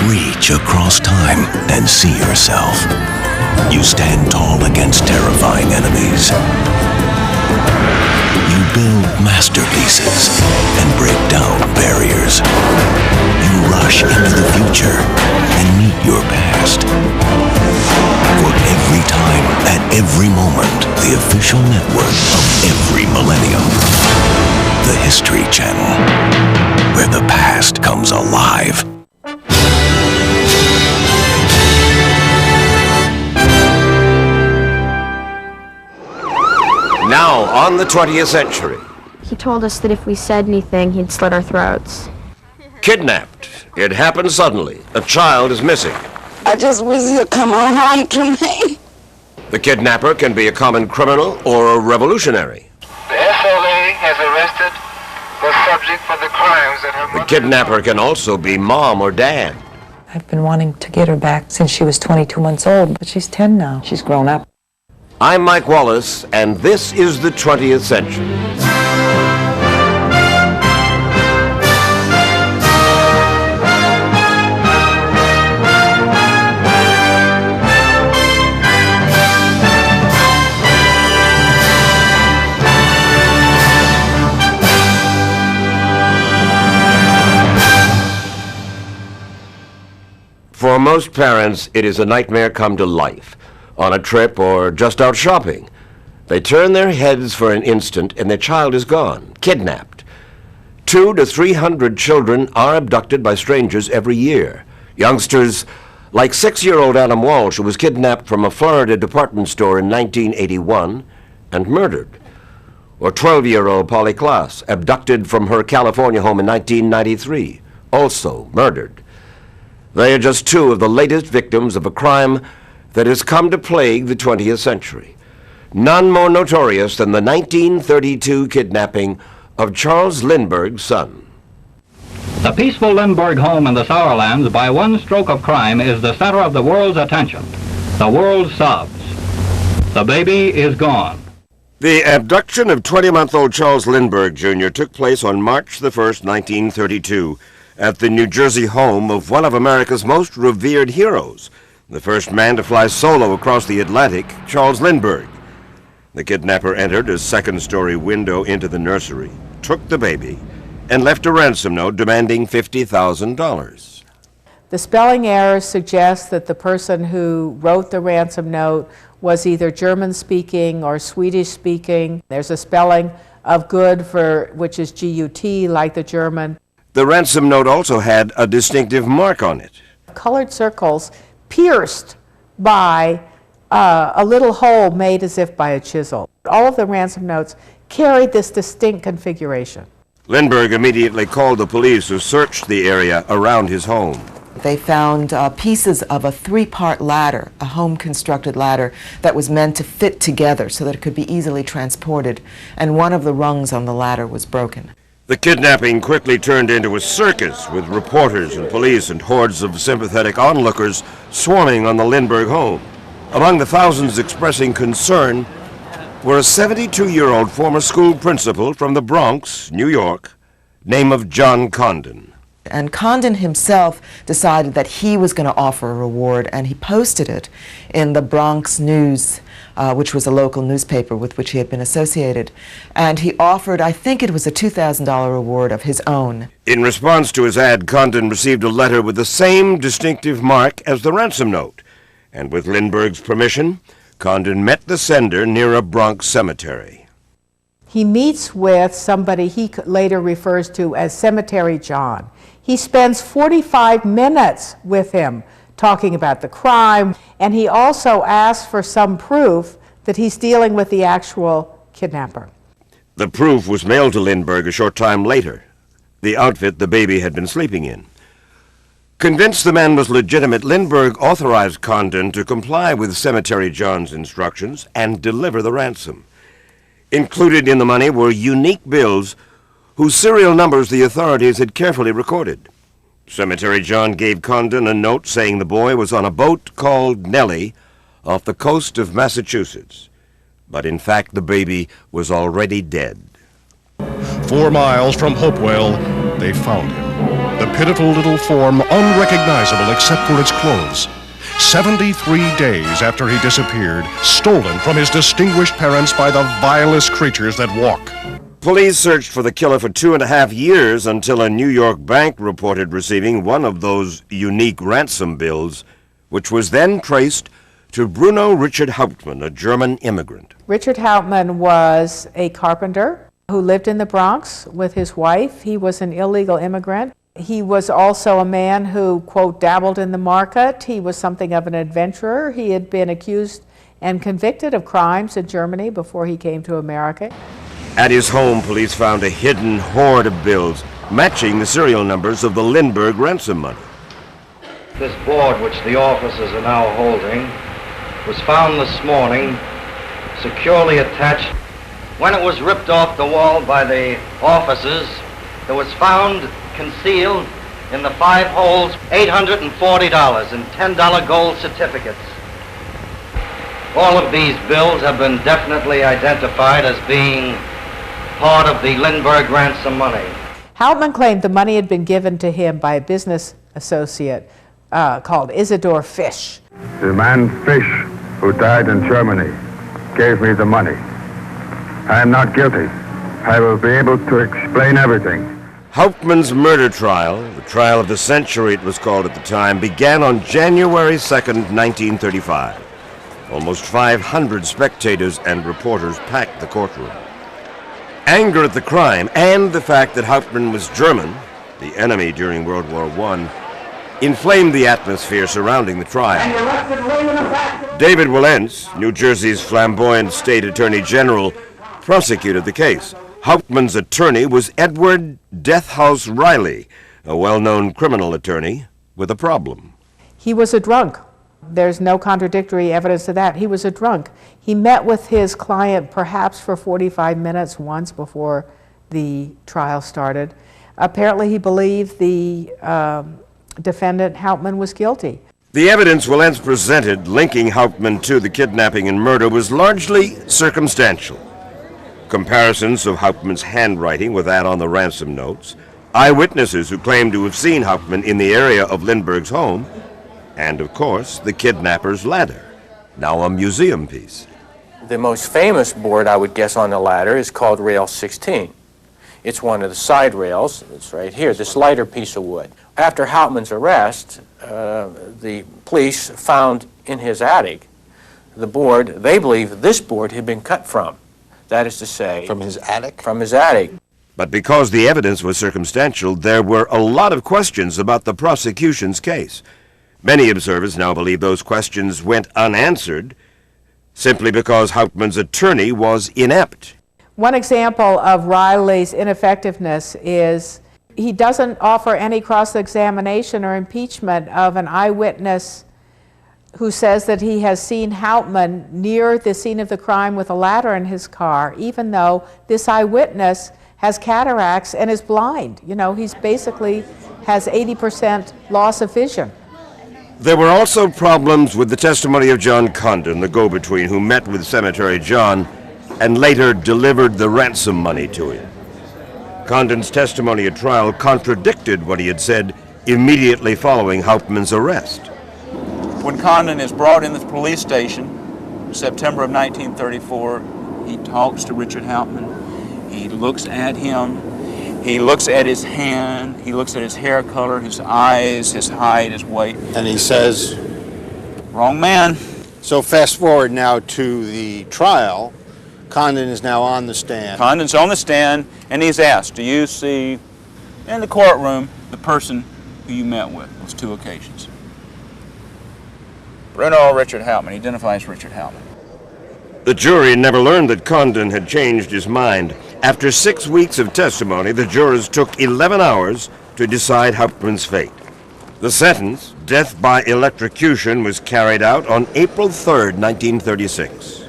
Reach across time and see yourself. You stand tall against terrifying enemies. You build masterpieces and break down barriers. You rush into the future and meet your past. For every time, at every moment, the official network of every millennium. The History Channel, where the past comes alive. Now, on the 20th century. He told us that if we said anything, he'd slit our throats. Kidnapped. It happened suddenly. A child is missing. I just wish he'd come on home to me. The kidnapper can be a common criminal or a revolutionary. The SLA has arrested the subject for the crimes that her mother... The kidnapper can also be mom or dad. I've been wanting to get her back since she was 22 months old, but she's 10 now. She's grown up. I'm Mike Wallace, and this is the 20th century. For most parents, it is a nightmare come to life. On a trip or just out shopping. They turn their heads for an instant and their child is gone, kidnapped. 200 to 300 children are abducted by strangers every year. Youngsters like 6-year-old Adam Walsh, who was kidnapped from a Florida department store in 1981 and murdered. Or 12-year-old Polly Klaas, abducted from her California home in 1993, also murdered. They are just two of the latest victims of a crime that has come to plague the 20th century. None more notorious than the 1932 kidnapping of Charles Lindbergh's son. The peaceful Lindbergh home in the Sourlands, by one stroke of crime, is the center of the world's attention. The world sobs. The baby is gone. The abduction of 20-month-old Charles Lindbergh Jr. took place on March the 1st, 1932, at the New Jersey home of one of America's most revered heroes, the first man to fly solo across the Atlantic, Charles Lindbergh. The kidnapper entered a second-story window into the nursery, took the baby, and left a ransom note demanding $50,000. The spelling errors suggest that the person who wrote the ransom note was either German-speaking or Swedish-speaking. There's a spelling of good, which is G-U-T, like the German. The ransom note also had a distinctive mark on it. Colored circles pierced by a little hole made as if by a chisel. All of the ransom notes carried this distinct configuration. Lindbergh immediately called the police, who searched the area around his home. They found pieces of a 3-part ladder, a home-constructed ladder that was meant to fit together so that it could be easily transported, and one of the rungs on the ladder was broken. The kidnapping quickly turned into a circus, with reporters and police and hordes of sympathetic onlookers swarming on the Lindbergh home. Among the thousands expressing concern were a 72-year-old former school principal from the Bronx, New York, name of John Condon. And Condon himself decided that he was going to offer a reward, and he posted it in the Bronx News, which was a local newspaper with which he had been associated. And he offered, I think it was a $2,000 reward of his own. In response to his ad, Condon received a letter with the same distinctive mark as the ransom note. And with Lindbergh's permission, Condon met the sender near a Bronx cemetery. He meets with somebody he later refers to as Cemetery John. He spends 45 minutes with him talking about the crime, and he also asks for some proof that he's dealing with the actual kidnapper. The proof was mailed to Lindbergh a short time later, the outfit the baby had been sleeping in. Convinced the man was legitimate, Lindbergh authorized Condon to comply with Cemetery John's instructions and deliver the ransom. Included in the money were unique bills whose serial numbers the authorities had carefully recorded. Cemetery John gave Condon a note saying the boy was on a boat called Nellie off the coast of Massachusetts. But in fact, the baby was already dead. 4 miles from Hopewell, they found him. The pitiful little form unrecognizable except for its clothes. 73 days after he disappeared, stolen from his distinguished parents by the vilest creatures that walk. Police searched for the killer for 2.5 years until a New York bank reported receiving one of those unique ransom bills, which was then traced to Bruno Richard Hauptmann, a German immigrant. Richard Hauptmann was a carpenter who lived in the Bronx with his wife. He was an illegal immigrant. He was also a man who, quote, dabbled in the market. He was something of an adventurer. He had been accused and convicted of crimes in Germany before he came to America. At his home, police found a hidden hoard of bills matching the serial numbers of the Lindbergh ransom money. This board, which the officers are now holding, was found this morning securely attached. When it was ripped off the wall by the officers, it was found concealed in the 5 holes $840 in $10 gold certificates. All of these bills have been definitely identified as being part of the Lindbergh ransom money. Hauptmann claimed the money had been given to him by a business associate called Isidor Fisch. The man Fisch, who died in Germany, gave me the money. I am not guilty. I will be able to explain everything. Hauptmann's murder trial, the trial of the century it was called at the time, began on January 2nd, 1935. Almost 500 spectators and reporters packed the courtroom. Anger at the crime and the fact that Hauptmann was German, the enemy during World War I, inflamed the atmosphere surrounding the trial. David Wallace, New Jersey's flamboyant state attorney general, prosecuted the case. Hauptmann's attorney was Edward Deathhouse Riley, a well-known criminal attorney with a problem. He was a drunk. There's no contradictory evidence to that. He was a drunk. He met with his client perhaps for 45 minutes once before the trial started. Apparently he believed the defendant, Hauptmann, was guilty. The evidence Wallace presented linking Hauptmann to the kidnapping and murder was largely circumstantial. Comparisons of Hauptmann's handwriting with that on the ransom notes, eyewitnesses who claimed to have seen Hauptmann in the area of Lindbergh's home, and, of course, the kidnapper's ladder, now a museum piece. The most famous board, I would guess, on the ladder is called Rail 16. It's one of the side rails. It's right here, this lighter piece of wood. After Hauptmann's arrest, the police found in his attic the board they believe this board had been cut from. That is to say... From his attic? From his attic. But because the evidence was circumstantial, there were a lot of questions about the prosecution's case. Many observers now believe those questions went unanswered simply because Hauptmann's attorney was inept. One example of Riley's ineffectiveness is he doesn't offer any cross-examination or impeachment of an eyewitness who says that he has seen Hauptmann near the scene of the crime with a ladder in his car, even though this eyewitness has cataracts and is blind. You know, he's basically has 80% loss of vision. There were also problems with the testimony of John Condon, the go-between, who met with Cemetery John and later delivered the ransom money to him. Condon's testimony at trial contradicted what he had said immediately following Hauptmann's arrest. When Condon is brought in the police station, September of 1934, he talks to Richard Hauptmann. He looks at him. He looks at his hand. He looks at his hair color, his eyes, his height, his weight. And he says, "Wrong man." So fast forward now to the trial. Condon is now on the stand. Condon's on the stand, and he's asked, do you see in the courtroom the person who you met with those 2 occasions? Bruno Richard Hauptmann. He identifies Richard Hauptmann. The jury never learned that Condon had changed his mind. After 6 weeks of testimony, the jurors took 11 hours to decide Hauptmann's fate. The sentence, death by electrocution, was carried out on April 3rd, 1936.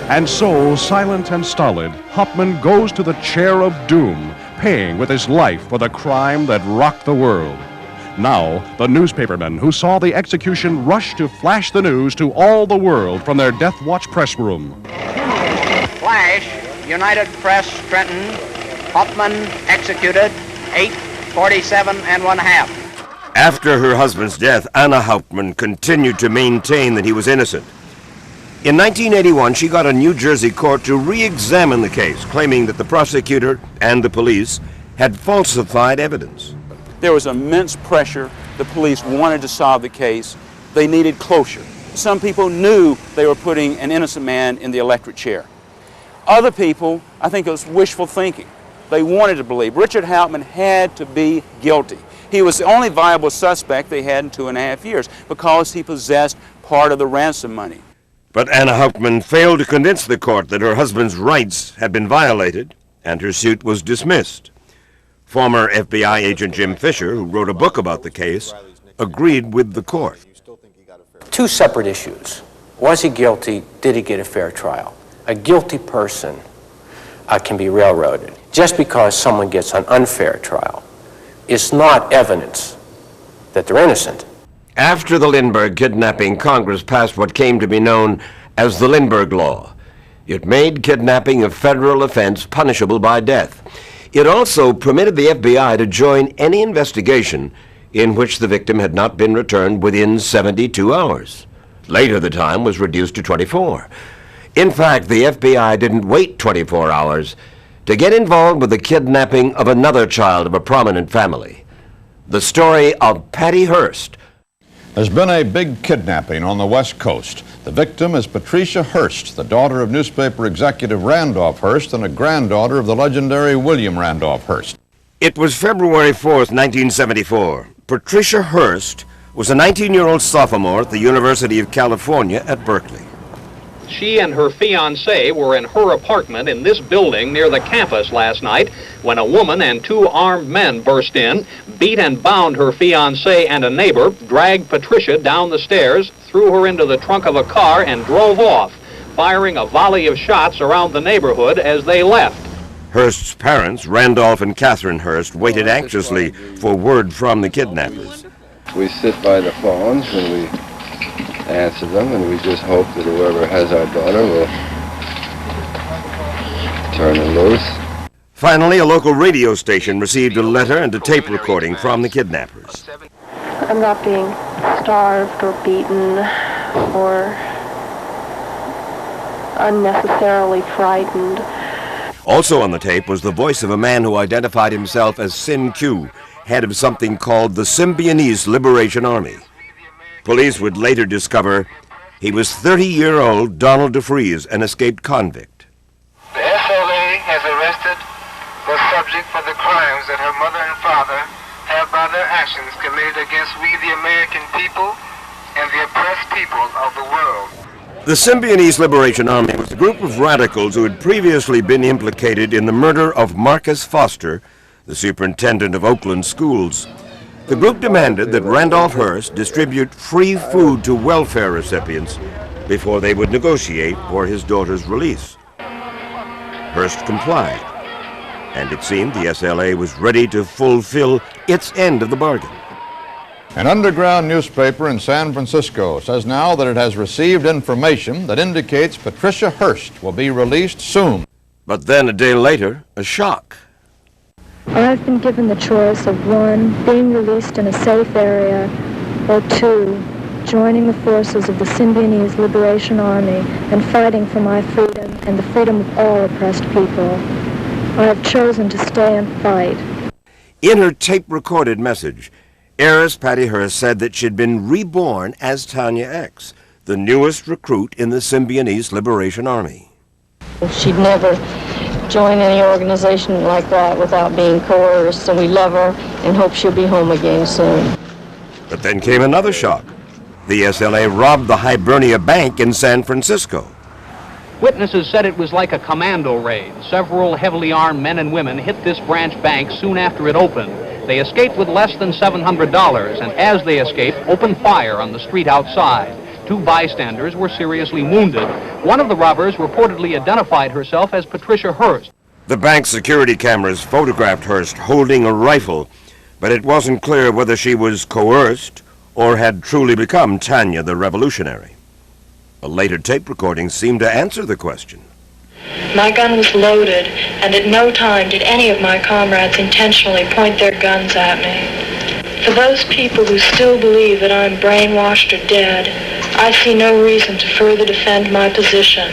And so, silent and stolid, Hauptmann goes to the chair of doom, paying with his life for the crime that rocked the world. Now, the newspapermen who saw the execution rush to flash the news to all the world from their Death Watch press room. Flash, United Press, Trenton, Hauptmann executed, 8 47 1/2. After her husband's death, Anna Hauptmann continued to maintain that he was innocent. In 1981, she got a New Jersey court to re-examine the case, claiming that the prosecutor and the police had falsified evidence. There was immense pressure. The police wanted to solve the case. They needed closure. Some people knew they were putting an innocent man in the electric chair. Other people, I think it was wishful thinking. They wanted to believe Richard Hauptmann had to be guilty. He was the only viable suspect they had in 2.5 years because he possessed part of the ransom money. But Anna Hauptmann failed to convince the court that her husband's rights had been violated, and her suit was dismissed. Former FBI agent Jim Fisher, who wrote a book about the case, agreed with the court. Two separate issues. Was he guilty? Did he get a fair trial? A guilty person can be railroaded. Just because someone gets an unfair trial is not evidence that they're innocent. After the Lindbergh kidnapping, Congress passed what came to be known as the Lindbergh Law. It made kidnapping a federal offense punishable by death. It also permitted the FBI to join any investigation in which the victim had not been returned within 72 hours. Later, the time was reduced to 24. In fact, the FBI didn't wait 24 hours to get involved with the kidnapping of another child of a prominent family. The story of Patty Hearst. There's been a big kidnapping on the West Coast. The victim is Patricia Hearst, the daughter of newspaper executive Randolph Hearst and a granddaughter of the legendary William Randolph Hearst. It was February 4th, 1974. Patricia Hearst was a 19-year-old sophomore at the University of California at Berkeley. She and her fiancé were in her apartment in this building near the campus last night when a woman and two armed men burst in, beat and bound her fiancé and a neighbor, dragged Patricia down the stairs, threw her into the trunk of a car, and drove off, firing a volley of shots around the neighborhood as they left. Hearst's parents, Randolph and Catherine Hearst, waited anxiously for word from the kidnappers. We sit by the phones and we answer them, and we just hope that whoever has our daughter will turn her loose. Finally, a local radio station received a letter and a tape recording from the kidnappers. I'm not being starved or beaten or unnecessarily frightened. Also on the tape was the voice of a man who identified himself as Sin Q, head of something called the Symbionese Liberation Army. Police would later discover he was 30-year-old Donald DeFries, an escaped convict. The SLA has arrested the subject for the crimes that her mother and father have by their actions committed against we the American people and the oppressed people of the world. The Symbionese Liberation Army was a group of radicals who had previously been implicated in the murder of Marcus Foster, the superintendent of Oakland schools. The group demanded that Randolph Hearst distribute free food to welfare recipients before they would negotiate for his daughter's release. Hearst complied, and it seemed the SLA was ready to fulfill its end of the bargain. An underground newspaper in San Francisco says now that it has received information that indicates Patricia Hearst will be released soon. But then a day later, a shock. I've been given the choice of 1, being released in a safe area, or 2, joining the forces of the Symbionese Liberation Army and fighting for my freedom and the freedom of all oppressed people. I have chosen to stay and fight. In her tape-recorded message, heiress Patty Hearst said that she'd been reborn as Tanya X, the newest recruit in the Symbionese Liberation Army. She'd never join any organization like that without being coerced, so we love her and hope she'll be home again soon. But then came another shock. The SLA robbed the Hibernia Bank in San Francisco. Witnesses said it was like a commando raid. Several heavily armed men and women hit this branch bank soon after it opened. They escaped with less than $700, and as they escaped, opened fire on the street outside. 2 bystanders were seriously wounded. One of the robbers reportedly identified herself as Patricia Hearst. The bank's security cameras photographed Hearst holding a rifle, but it wasn't clear whether she was coerced or had truly become Tanya the Revolutionary. A later tape recording seemed to answer the question. My gun was loaded, and at no time did any of my comrades intentionally point their guns at me. For those people who still believe that I'm brainwashed or dead, I see no reason to further defend my position.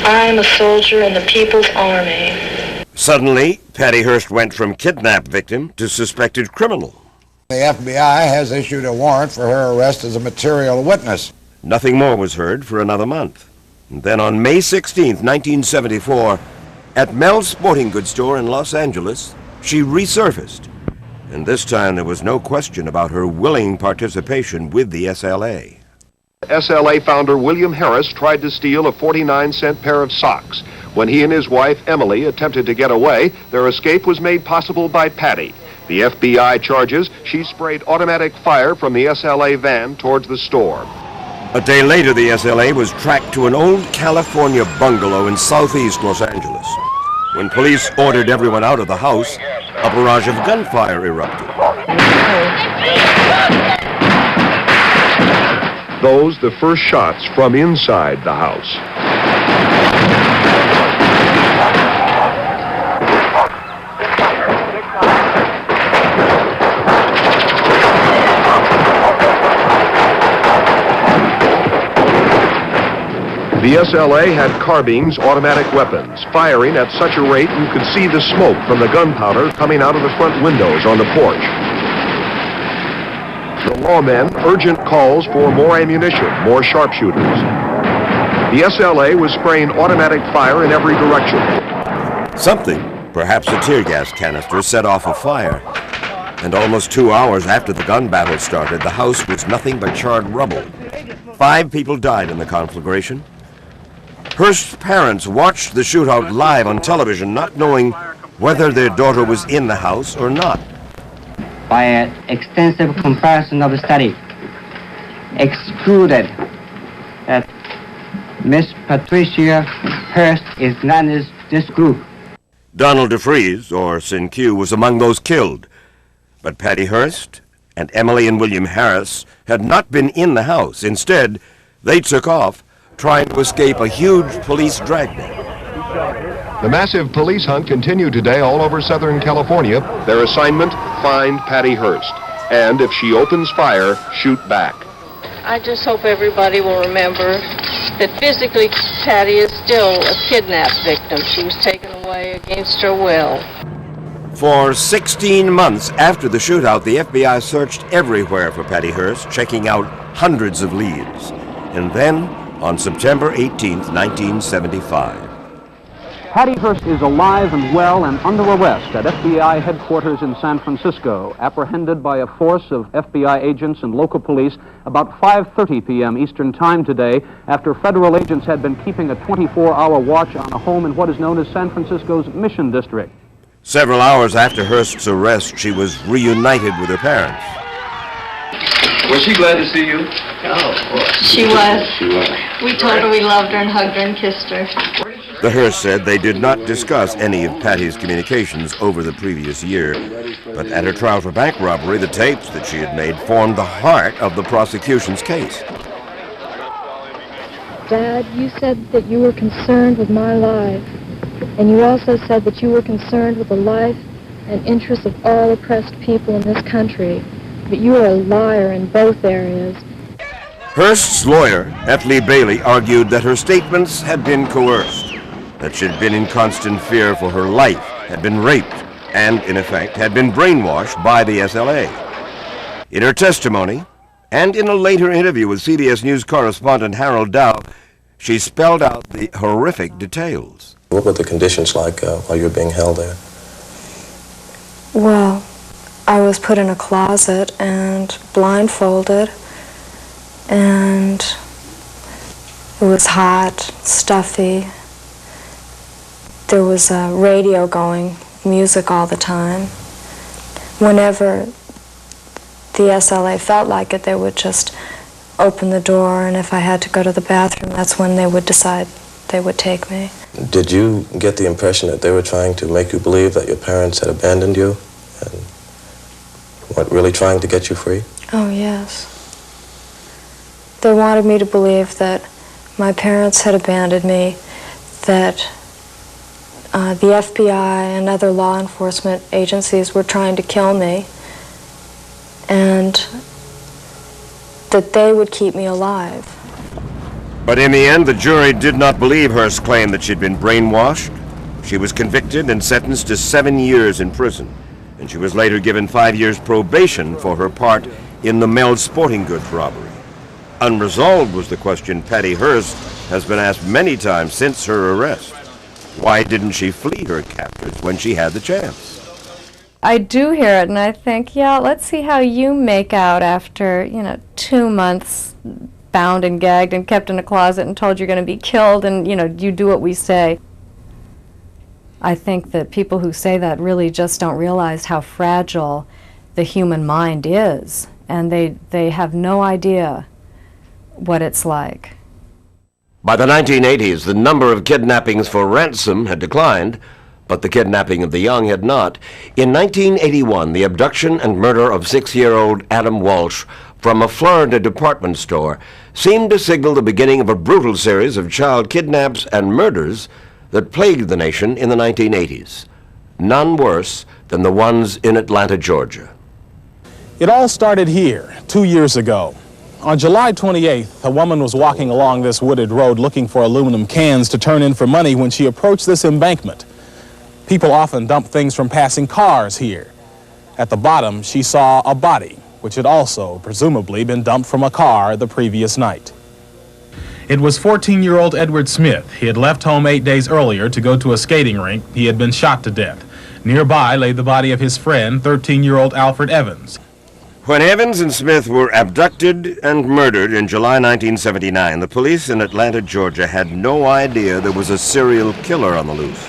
I am a soldier in the People's Army. Suddenly, Patty Hearst went from kidnapped victim to suspected criminal. The FBI has issued a warrant for her arrest as a material witness. Nothing more was heard for another month. And then on May 16, 1974, at Mel's Sporting Goods store in Los Angeles, she resurfaced. And this time there was no question about her willing participation with the SLA. SLA founder William Harris tried to steal a 49-cent pair of socks. When he and his wife, Emily, attempted to get away, their escape was made possible by Patty. The FBI charges she sprayed automatic fire from the SLA van towards the store. A day later, the SLA was tracked to an old California bungalow in southeast Los Angeles. When police ordered everyone out of the house, a barrage of gunfire erupted. Those the first shots from inside the house. The SLA had carbines, automatic weapons, firing at such a rate you could see the smoke from the gunpowder coming out of the front windows on the porch. The lawmen urgent calls for more ammunition, more sharpshooters. The SLA was spraying automatic fire in every direction. Something, perhaps a tear gas canister, set off a fire. And almost 2 hours after the gun battle started, the house was nothing but charred rubble. 5 people died in the conflagration. Hearst's parents watched the shootout live on television, not knowing whether their daughter was in the house or not. By an extensive comparison of the study, excluded that Miss Patricia Hearst is not in this group. Donald DeFries, or Sin-Q, was among those killed. But Patty Hearst and Emily and William Harris had not been in the house. Instead, they took off, trying to escape a huge police dragnet. The massive police hunt continued today all over Southern California. Their assignment, find Patty Hearst. And if she opens fire, shoot back. I just hope everybody will remember that physically Patty is still a kidnapped victim. She was taken away against her will. For 16 months after the shootout, the FBI searched everywhere for Patty Hearst, checking out hundreds of leads. And then, on September 18th, 1975. Patty Hearst is alive and well and under arrest at FBI headquarters in San Francisco, apprehended by a force of FBI agents and local police about 5:30 p.m. Eastern Time today, after federal agents had been keeping a 24-hour watch on a home in what is known as San Francisco's Mission District. Several hours after Hearst's arrest, she was reunited with her parents. Was she glad to see you? Oh, of course. She was. We told her we loved her and hugged her and kissed her. The Hearst said they did not discuss any of Patty's communications over the previous year, but at her trial for bank robbery, the tapes that she had made formed the heart of the prosecution's case. Dad, you said that you were concerned with my life, and you also said that you were concerned with the life and interests of all oppressed people in this country. But you are a liar in both areas. Hearst's lawyer, Etley Bailey, argued that her statements had been coerced, that she had been in constant fear for her life, had been raped, and, in effect, had been brainwashed by the SLA. In her testimony, and in a later interview with CBS News correspondent Harold Dow, she spelled out the horrific details. What were the conditions like while you were being held there? Well, I was put in a closet and blindfolded, and it was hot, stuffy. There was a radio going, music all the time. Whenever the SLA felt like it, they would just open the door, and if I had to go to the bathroom, that's when they would decide they would take me. Did you get the impression that they were trying to make you believe that your parents had abandoned you? And what, really trying to get you free? Oh, yes. They wanted me to believe that my parents had abandoned me, that the FBI and other law enforcement agencies were trying to kill me, and that they would keep me alive. But in the end, the jury did not believe Hearst's claim that she'd been brainwashed. She was convicted and sentenced to 7 years in prison, and she was later given 5 years probation for her part in the Mel's Sporting Goods robbery. Unresolved was the question Patty Hearst has been asked many times since her arrest. Why didn't she flee her captors when she had the chance? I do hear it, and I think, yeah, let's see how you make out after, 2 months bound and gagged and kept in a closet and told you're going to be killed, and, you do what we say. I think that people who say that really just don't realize how fragile the human mind is, and they have no idea what it's like. By the 1980s, the number of kidnappings for ransom had declined, but the kidnapping of the young had not. In 1981, the abduction and murder of 6-year-old Adam Walsh from a Florida department store seemed to signal the beginning of a brutal series of child kidnaps and murders that plagued the nation in the 1980s. None worse than the ones in Atlanta, Georgia. It all started here 2 years ago. On July 28th, a woman was walking along this wooded road looking for aluminum cans to turn in for money when she approached this embankment. People often dump things from passing cars here. At the bottom, she saw a body, which had also presumably been dumped from a car the previous night. It was 14-year-old Edward Smith. He had left home 8 days earlier to go to a skating rink. He had been shot to death. Nearby lay the body of his friend, 13-year-old Alfred Evans. When Evans and Smith were abducted and murdered in July 1979, the police in Atlanta, Georgia had no idea there was a serial killer on the loose.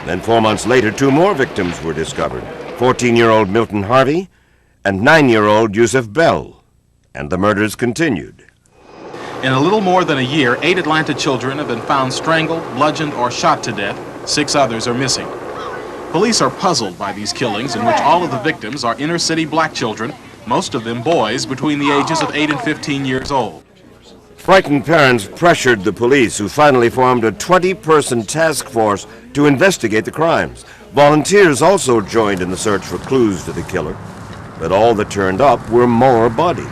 Then 4 months later, 2 more victims were discovered, 14-year-old Milton Harvey and 9-year-old Yusuf Bell, and the murders continued. In a little more than a year, 8 Atlanta children have been found strangled, bludgeoned, or shot to death. 6 others are missing. Police are puzzled by these killings in which all of the victims are inner-city black children, most of them boys between the ages of 8 and 15 years old. Frightened parents pressured the police, who finally formed a 20-person task force to investigate the crimes. Volunteers also joined in the search for clues to the killer, but all that turned up were more bodies.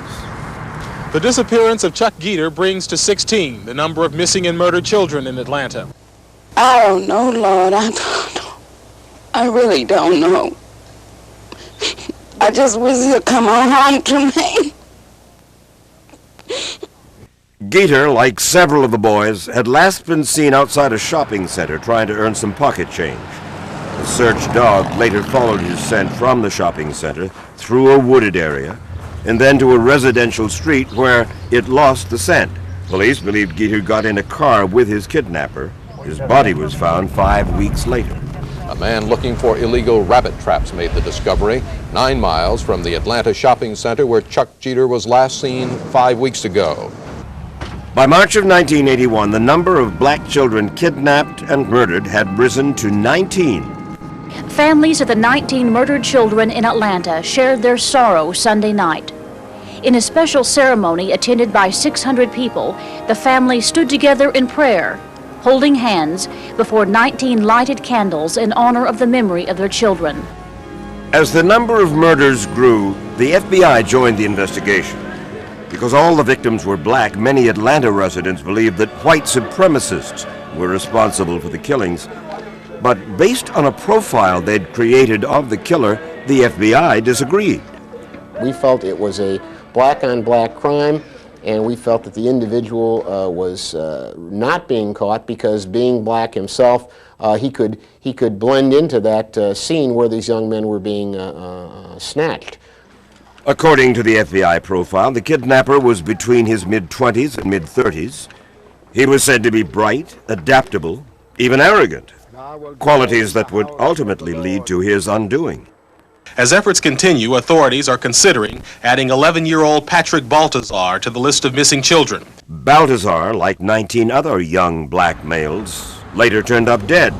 The disappearance of Chuck Geter brings to 16 the number of missing and murdered children in Atlanta. I don't know, Lord. I don't know. I really don't know. I just wish he'd come on home to me. Geter, like several of the boys, had last been seen outside a shopping center trying to earn some pocket change. The search dog later followed his scent from the shopping center through a wooded area and then to a residential street where it lost the scent. Police believed Geter got in a car with his kidnapper. His body was found 5 weeks later. A man looking for illegal rabbit traps made the discovery 9 miles from the Atlanta shopping center where Chuck Geter was last seen 5 weeks ago. By March of 1981, the number of black children kidnapped and murdered had risen to 19. Families of the 19 murdered children in Atlanta shared their sorrow Sunday night. In a special ceremony attended by 600 people, the families stood together in prayer, holding hands before 19 lighted candles in honor of the memory of their children. As the number of murders grew, the FBI joined the investigation. Because all the victims were black, many Atlanta residents believed that white supremacists were responsible for the killings. But based on a profile they'd created of the killer, the FBI disagreed. We felt it was a black-on-black crime, and we felt that the individual was not being caught because, being black himself, he could blend into that scene where these young men were being snatched. According to the FBI profile, the kidnapper was between his mid-20s and mid-30s. He was said to be bright, adaptable, even arrogant, qualities that would ultimately lead to his undoing. As efforts continue, authorities are considering adding 11-year-old Patrick Baltazar to the list of missing children. Baltazar, like 19 other young black males, later turned up dead.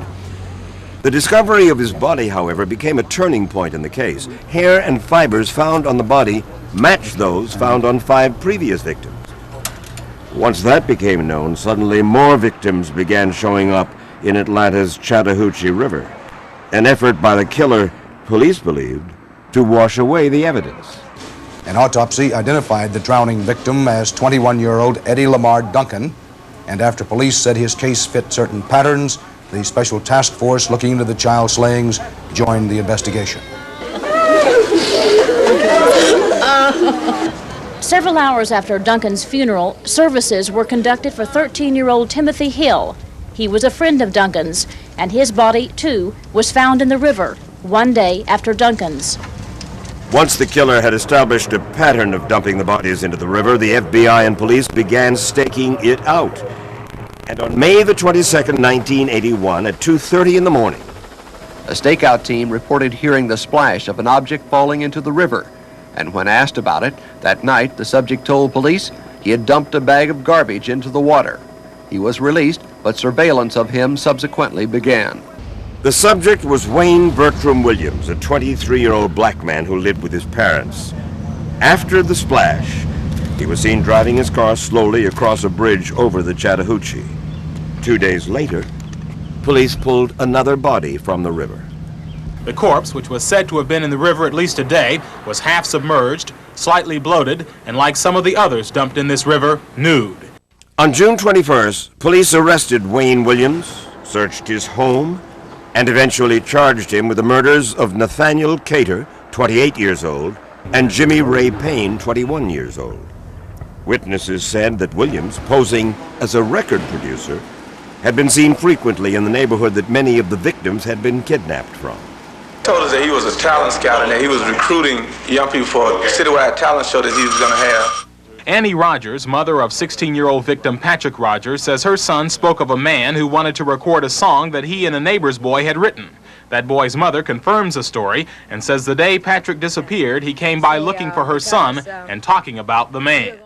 The discovery of his body, however, became a turning point in the case. Hair and fibers found on the body matched those found on 5 previous victims. Once that became known, suddenly more victims began showing up in Atlanta's Chattahoochee River, an effort by the killer, police believed, to wash away the evidence. An autopsy identified the drowning victim as 21-year-old Eddie Lamar Duncan, and after police said his case fit certain patterns, the special task force looking into the child slayings joined the investigation. Several hours after Duncan's funeral, services were conducted for 13-year-old Timothy Hill. He was a friend of Duncan's, and his body, too, was found in the river 1 day after Duncan's. Once the killer had established a pattern of dumping the bodies into the river, the FBI and police began staking it out. And on May the 22nd, 1981, at 2:30 in the morning, a stakeout team reported hearing the splash of an object falling into the river. And when asked about it, that night the subject told police he had dumped a bag of garbage into the water. He was released, but surveillance of him subsequently began. the subject was Wayne Bertram Williams, a 23-year-old black man who lived with his parents. After the splash, he was seen driving his car slowly across a bridge over the Chattahoochee. 2 days later, police pulled another body from the river. The corpse, which was said to have been in the river at least a day, was half submerged, slightly bloated, and like some of the others dumped in this river, nude. On June 21st, police arrested Wayne Williams, searched his home, and eventually charged him with the murders of Nathaniel Cater, 28 years old, and Jimmy Ray Payne, 21 years old. Witnesses said that Williams, posing as a record producer, had been seen frequently in the neighborhood that many of the victims had been kidnapped from. Told us that he was a talent scout and that he was recruiting young people for a citywide talent show that he was going to have. Annie Rogers, mother of 16-year-old victim Patrick Rogers, says her son spoke of a man who wanted to record a song that he and a neighbor's boy had written. That boy's mother confirms the story and says the day Patrick disappeared, he came by looking for her son and talking about the man.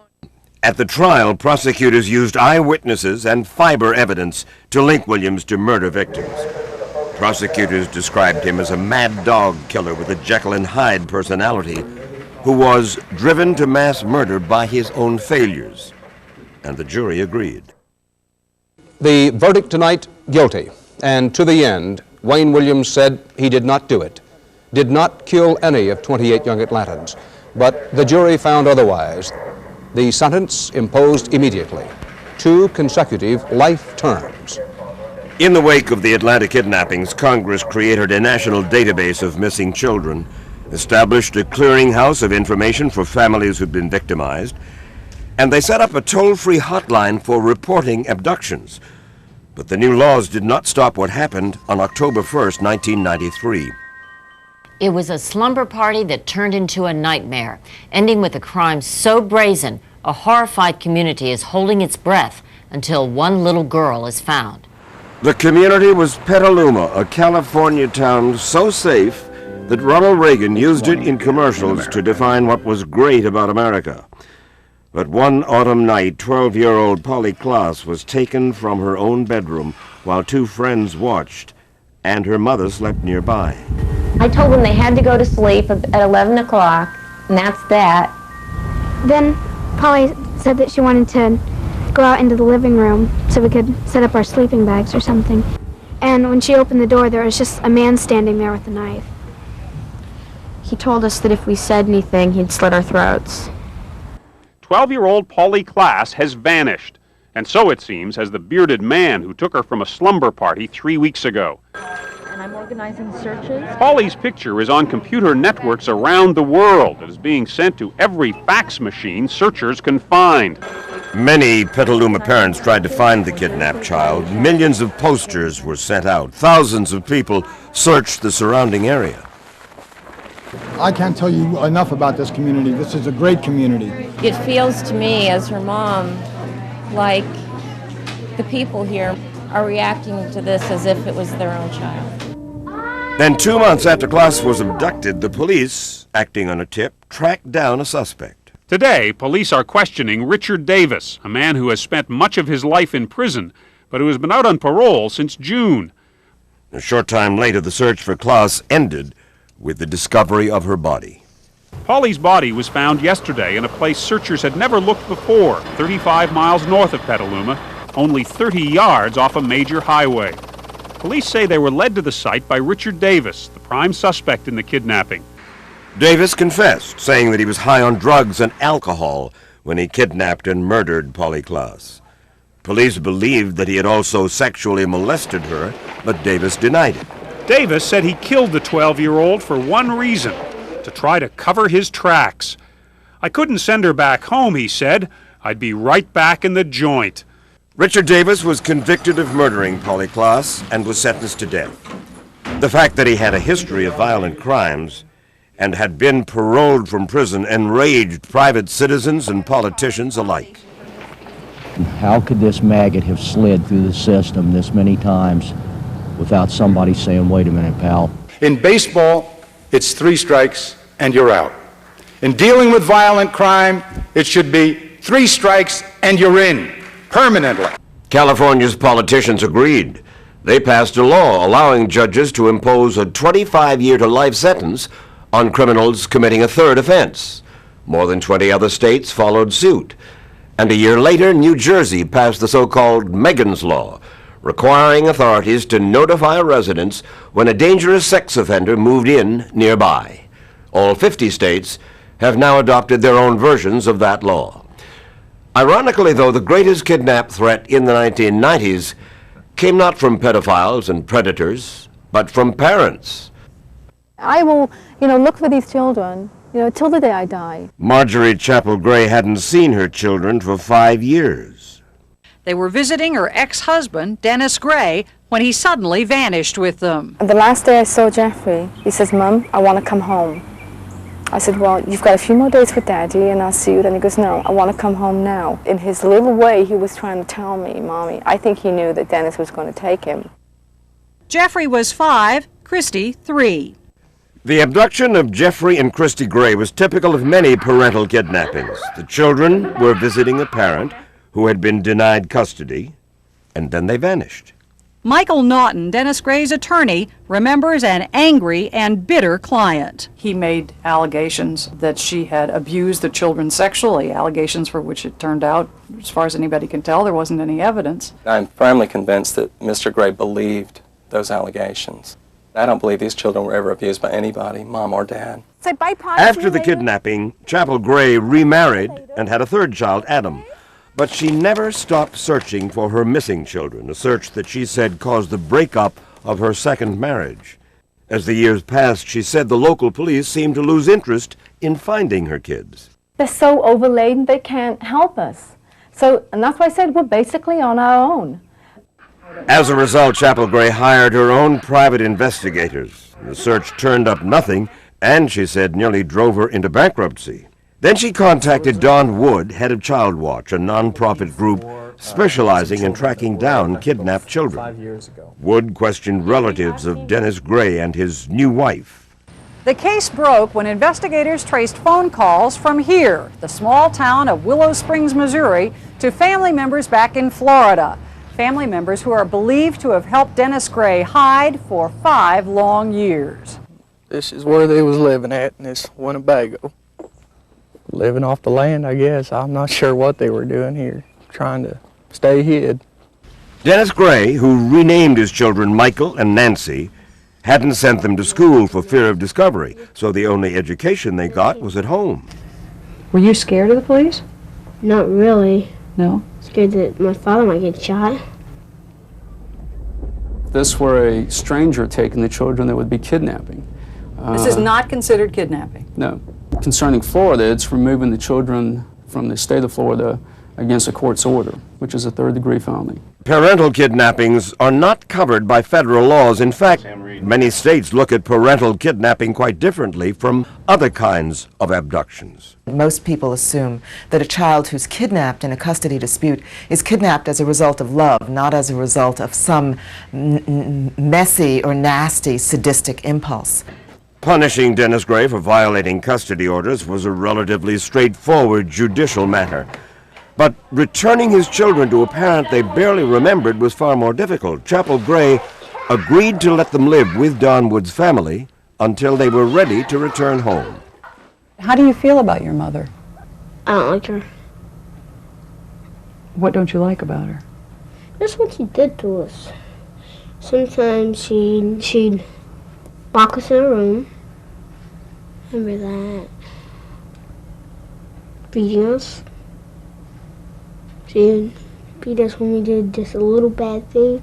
At the trial, prosecutors used eyewitnesses and fiber evidence to link Williams to murder victims. Prosecutors described him as a mad dog killer with a Jekyll and Hyde personality who was driven to mass murder by his own failures. And the jury agreed. The verdict tonight, guilty. And to the end, Wayne Williams said he did not do it, did not kill any of 28 young Atlantans. But the jury found otherwise. The sentence imposed immediately, 2 consecutive life terms. In the wake of the Atlanta kidnappings, Congress created a national database of missing children, established a clearinghouse of information for families who'd been victimized, and they set up a toll-free hotline for reporting abductions. But the new laws did not stop what happened on October 1st, 1993. It was a slumber party that turned into a nightmare, ending with a crime so brazen, a horrified community is holding its breath until one little girl is found. The community was Petaluma, a California town so safe that Ronald Reagan used it in commercials to define what was great about America. But one autumn night, 12-year-old Polly Klaas was taken from her own bedroom while 2 friends watched, and her mother slept nearby. I told them they had to go to sleep at 11 o'clock, and that's that. Then Polly said that she wanted to go out into the living room so we could set up our sleeping bags or something. And when she opened the door, there was just a man standing there with a knife. He told us that if we said anything, he'd slit our throats. 12-year-old Polly Klaas has vanished, and so it seems has the bearded man who took her from a slumber party 3 weeks ago. And I'm organizing searches. Polly's picture is on computer networks around the world. It is being sent to every fax machine searchers can find. Many Petaluma parents tried to find the kidnapped child. Millions of posters were sent out. Thousands of people searched the surrounding area. I can't tell you enough about this community. This is a great community. It feels to me, as her mom, like the people here are reacting to this as if it was their own child. Then 2 months after Klaas was abducted, the police, acting on a tip, tracked down a suspect. Today, police are questioning Richard Davis, a man who has spent much of his life in prison, but who has been out on parole since June. A short time later, the search for Klaas ended with the discovery of her body. Polly's body was found yesterday in a place searchers had never looked before, 35 miles north of Petaluma, only 30 yards off a major highway. Police say they were led to the site by Richard Davis, the prime suspect in the kidnapping. Davis confessed, saying that he was high on drugs and alcohol when he kidnapped and murdered Polly Klaas. Police believed that he had also sexually molested her, but Davis denied it. Davis said he killed the 12-year-old for one reason, to try to cover his tracks. "I couldn't send her back home," he said. "I'd be right back in the joint." Richard Davis was convicted of murdering Polly Klaas and was sentenced to death. The fact that he had a history of violent crimes and had been paroled from prison enraged private citizens and politicians alike. How could this maggot have slid through the system this many times without somebody saying, "Wait a minute, pal"? In baseball, it's 3 strikes and you're out. In dealing with violent crime, it should be 3 strikes and you're in, permanently. California's politicians agreed. They passed a law allowing judges to impose a 25-year-to-life sentence on criminals committing a third offense. More than 20 other states followed suit. And a year later, New Jersey passed the so-called Megan's Law, requiring authorities to notify residents when a dangerous sex offender moved in nearby. All 50 states have now adopted their own versions of that law. Ironically, though, the greatest kidnap threat in the 1990s came not from pedophiles and predators, but from parents. I will, look for these children, till the day I die. Marjorie Chapel Gray hadn't seen her children for 5 years. They were visiting her ex-husband, Dennis Gray, when he suddenly vanished with them. The last day I saw Jeffrey, he says, "Mom, I want to come home." I said, "Well, you've got a few more days with Daddy and I'll see you." Then he goes, "No, I want to come home now." In his little way, he was trying to tell me, "Mommy," I think he knew that Dennis was going to take him. Jeffrey was 5, Christy 3. The abduction of Jeffrey and Christy Gray was typical of many parental kidnappings. The children were visiting a parent who had been denied custody, and then they vanished. Michael Naughton, Dennis Gray's attorney, remembers an angry and bitter client. He made allegations that she had abused the children sexually, allegations for which it turned out, as far as anybody can tell, there wasn't any evidence. I'm firmly convinced that Mr. Gray believed those allegations. I don't believe these children were ever abused by anybody, mom or dad. Say bye, Pop. After the kidnapping, Chapel Gray remarried and had a third child, Adam. But she never stopped searching for her missing children, a search that she said caused the breakup of her second marriage. As the years passed, she said the local police seemed to lose interest in finding her kids. They're so overladen, they can't help us. And that's why I said we're basically on our own. As a result, Chapel Gray hired her own private investigators. The search turned up nothing, and she said nearly drove her into bankruptcy. Then she contacted Don Wood, head of Child Watch, a non-profit group specializing in tracking down kidnapped children. Wood questioned relatives of Dennis Gray and his new wife. The case broke when investigators traced phone calls from here, the small town of Willow Springs, Missouri, to family members back in Florida. Family members who are believed to have helped Dennis Gray hide for 5 long years. This is where they was living at in this Winnebago. Living off the land, I guess. I'm not sure what they were doing here, trying to stay hid. Dennis Gray, who renamed his children Michael and Nancy, hadn't sent them to school for fear of discovery, so the only education they got was at home. Were you scared of the police? Not really. No? Scared that my father might get shot. If this were a stranger taking the children, that would be kidnapping. This is not considered kidnapping? No. Concerning Florida, it's removing the children from the state of Florida against a court's order, which is a third-degree felony. Parental kidnappings are not covered by federal laws. In fact, many states look at parental kidnapping quite differently from other kinds of abductions. Most people assume that a child who's kidnapped in a custody dispute is kidnapped as a result of love, not as a result of some messy or nasty sadistic impulse. Punishing Dennis Gray for violating custody orders was a relatively straightforward judicial matter. But returning his children to a parent they barely remembered was far more difficult. Chapel Gray agreed to let them live with Don Wood's family until they were ready to return home. How do you feel about your mother? I don't like her. What don't you like about her? Just what she did to us. Sometimes she'd lock us in a room. Remember that. Beating us. She'd beat us when we did just a little bad thing.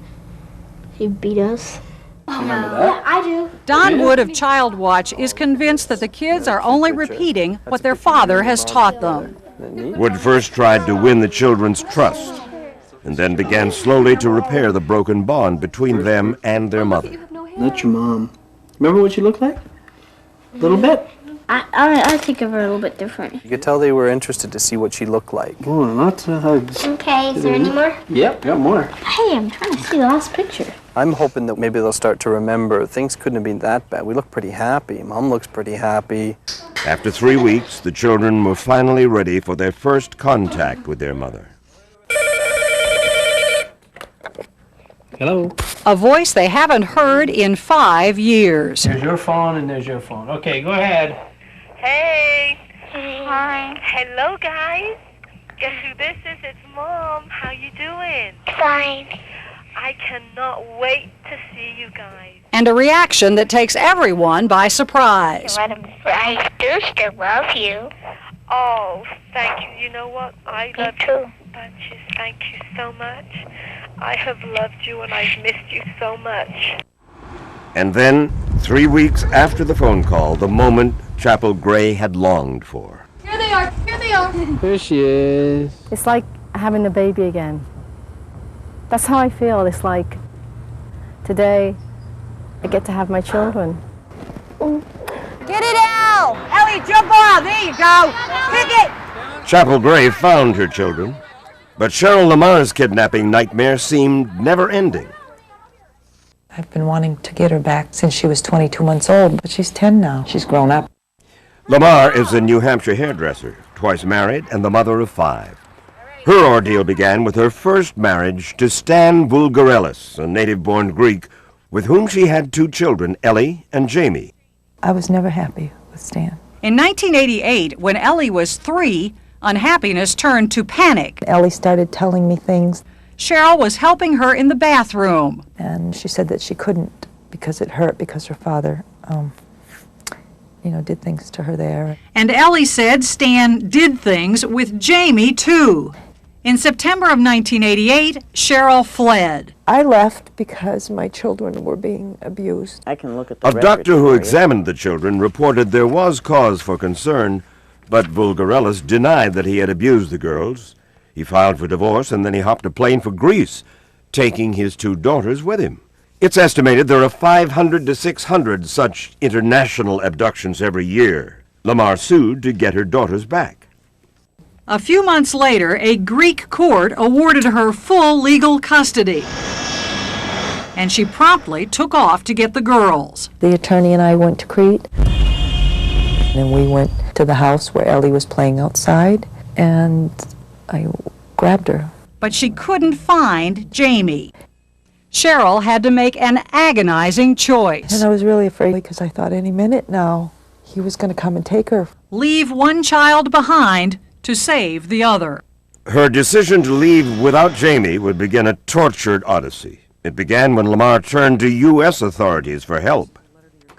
She'd beat us. Yeah, I do. Don Wood of Child Watch is convinced that the kids are only repeating what their father has taught them. Wood first tried to win the children's trust, and then began slowly to repair the broken bond between them and their mother. That's your mom. Remember what she looked like? A little bit? I think of her a little bit different. You could tell they were interested to see what she looked like. Oh, lots of hugs. Okay, is there any more? Yep, got more. Hey, I'm trying to see the last picture. I'm hoping that maybe they'll start to remember things couldn't have been that bad. We look pretty happy. Mom looks pretty happy. After 3 weeks, the children were finally ready for their first contact with their mother. Hello. A voice they haven't heard in 5 years. There's your phone and there's your phone. Okay, go ahead. Hey. Hi. Hello, guys. Guess who this is? It's Mom. How you doing? Fine. I cannot wait to see you guys. And a reaction that takes everyone by surprise. I do still love you. Oh, thank you. You know what? I love too. you bunches. Thank you so much. I have loved you and I've missed you so much. And then, 3 weeks after the phone call, the moment Chapel Gray had longed for. Here they are. Here they are. There she is. It's like having a baby again. That's how I feel. It's like today I get to have my children. Get it out! Ellie, jump on! There you go! Pick it! Chapel Gray found her children, but Cheryl Lamar's kidnapping nightmare seemed never-ending. I've been wanting to get her back since she was 22 months old, but she's 10 now. She's grown up. Lamar is a New Hampshire hairdresser, twice married and the mother of 5. Her ordeal began with her first marriage to Stan Vulgarellis, a native-born Greek, with whom she had 2 children, Ellie and Jamie. I was never happy with Stan. In 1988, when Ellie was 3, unhappiness turned to panic. Ellie started telling me things. Cheryl was helping her in the bathroom. And she said that she couldn't because it hurt because her father, did things to her there. And Ellie said Stan did things with Jamie, too. In September of 1988, Cheryl fled. I left because my children were being abused. I can look at the A doctor who examined the children reported there was cause for concern, but Vulgarellis denied that he had abused the girls. He filed for divorce, and then he hopped a plane for Greece, taking his 2 daughters with him. It's estimated there are 500 to 600 such international abductions every year. Lamar sued to get her daughters back. A few months later, a Greek court awarded her full legal custody. And she promptly took off to get the girls. The attorney and I went to Crete, and we went to the house where Ellie was playing outside, and I grabbed her. But she couldn't find Jamie. Cheryl had to make an agonizing choice. And I was really afraid because I thought any minute now he was going to come and take her. Leave one child behind to save the other. Her decision to leave without Jamie would begin a tortured odyssey. It began when Lamar turned to U.S. authorities for help.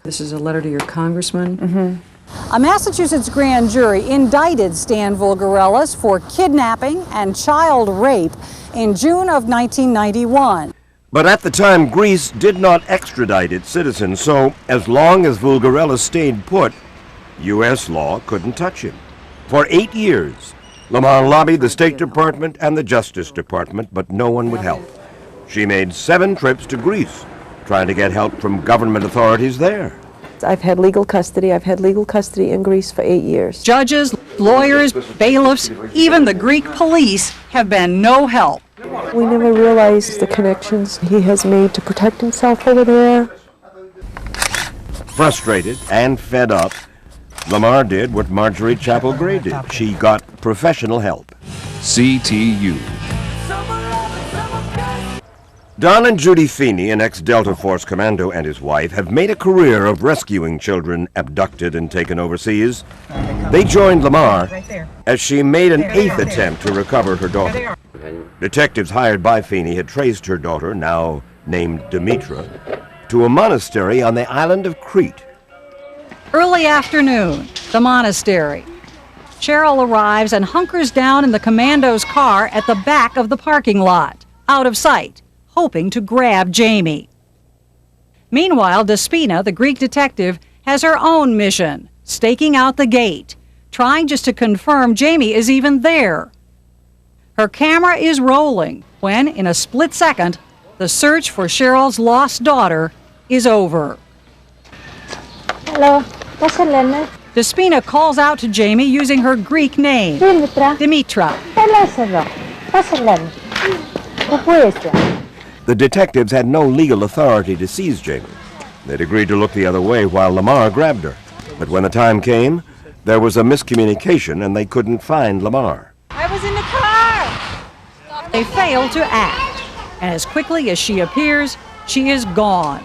This is a letter to your congressman? Mm-hmm. A Massachusetts grand jury indicted Stan Vulgarellis for kidnapping and child rape in June of 1991. But at the time, Greece did not extradite its citizens, so as long as Vulgarellis stayed put, U.S. law couldn't touch him. For 8 years, Lamar lobbied the State Department and the Justice Department, but no one would help. She made 7 trips to Greece, trying to get help from government authorities there. I've had legal custody. I've had legal custody in Greece for 8 years. Judges, lawyers, bailiffs, even the Greek police have been no help. We never realized the connections he has made to protect himself over there. Frustrated and fed up, Lamar did what Marjorie Chapel Gray did. She got professional help. CTU. Don and Judy Feeney, an ex-Delta Force commando, and his wife have made a career of rescuing children abducted and taken overseas. They joined Lamar as she made an 8th attempt to recover her daughter. Detectives hired by Feeney had traced her daughter, now named Demetra, to a monastery on the island of Crete. Early afternoon, the monastery. Cheryl arrives and hunkers down in the commando's car at the back of the parking lot, out of sight, hoping to grab Jamie. Meanwhile, Despina, the Greek detective, has her own mission, staking out the gate, trying just to confirm Jamie is even there. Her camera is rolling when, in a split second, the search for Cheryl's lost daughter is over. Hello, πώς σε λένε? Despina calls out to Jamie using her Greek name, Demetra. Έλα εδώ, πώς σε λένε? Πού είσαι? The detectives had no legal authority to seize Jamie. They'd agreed to look the other way while Lamar grabbed her. But when the time came, there was a miscommunication and they couldn't find Lamar. I was in the car! They fail to act, and as quickly as she appears, she is gone.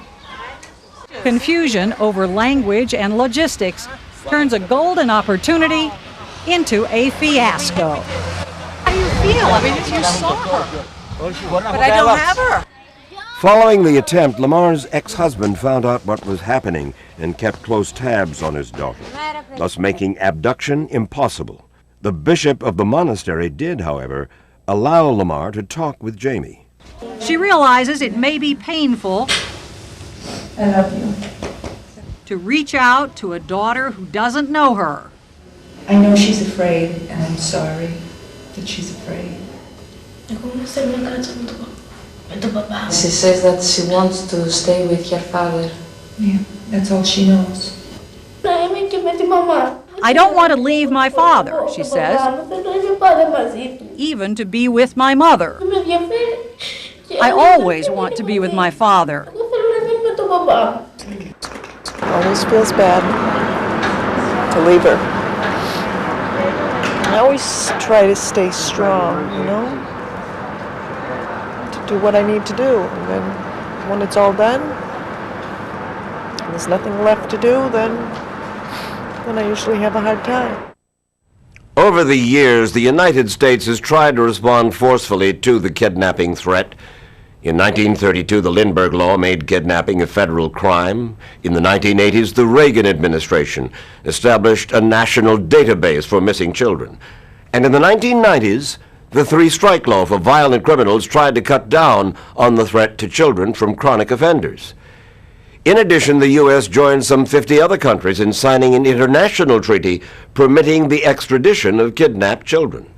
Confusion over language and logistics turns a golden opportunity into a fiasco. How do you feel? I mean, you saw her, but I don't have her. Following the attempt, Lamar's ex-husband found out what was happening and kept close tabs on his daughter, thus making abduction impossible. The bishop of the monastery did, however, allow Lamar to talk with Jamie. She realizes it may be painful I love you. to reach out to a daughter who doesn't know her. I know she's afraid, and I'm sorry that she's afraid. She says that she wants to stay with her father. Yeah, that's all she knows. I don't want to leave my father, she says, even to be with my mother. I always want to be with my father. Always feels bad to leave her. I always try to stay strong, you know, to do what I need to do. And then when it's all done, and there's nothing left to do, then I usually have a hard time. Over the years, the United States has tried to respond forcefully to the kidnapping threat. In 1932, the Lindbergh law made kidnapping a federal crime. In the 1980s, the Reagan administration established a national database for missing children. And in the 1990s, the three-strike law for violent criminals tried to cut down on the threat to children from chronic offenders. In addition, the U.S. joined some 50 other countries in signing an international treaty permitting the extradition of kidnapped children.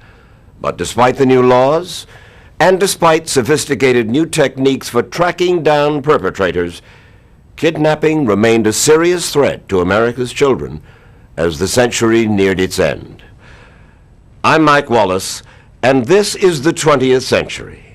But despite the new laws, and despite sophisticated new techniques for tracking down perpetrators, kidnapping remained a serious threat to America's children as the century neared its end. I'm Mike Wallace, and this is the 20th Century.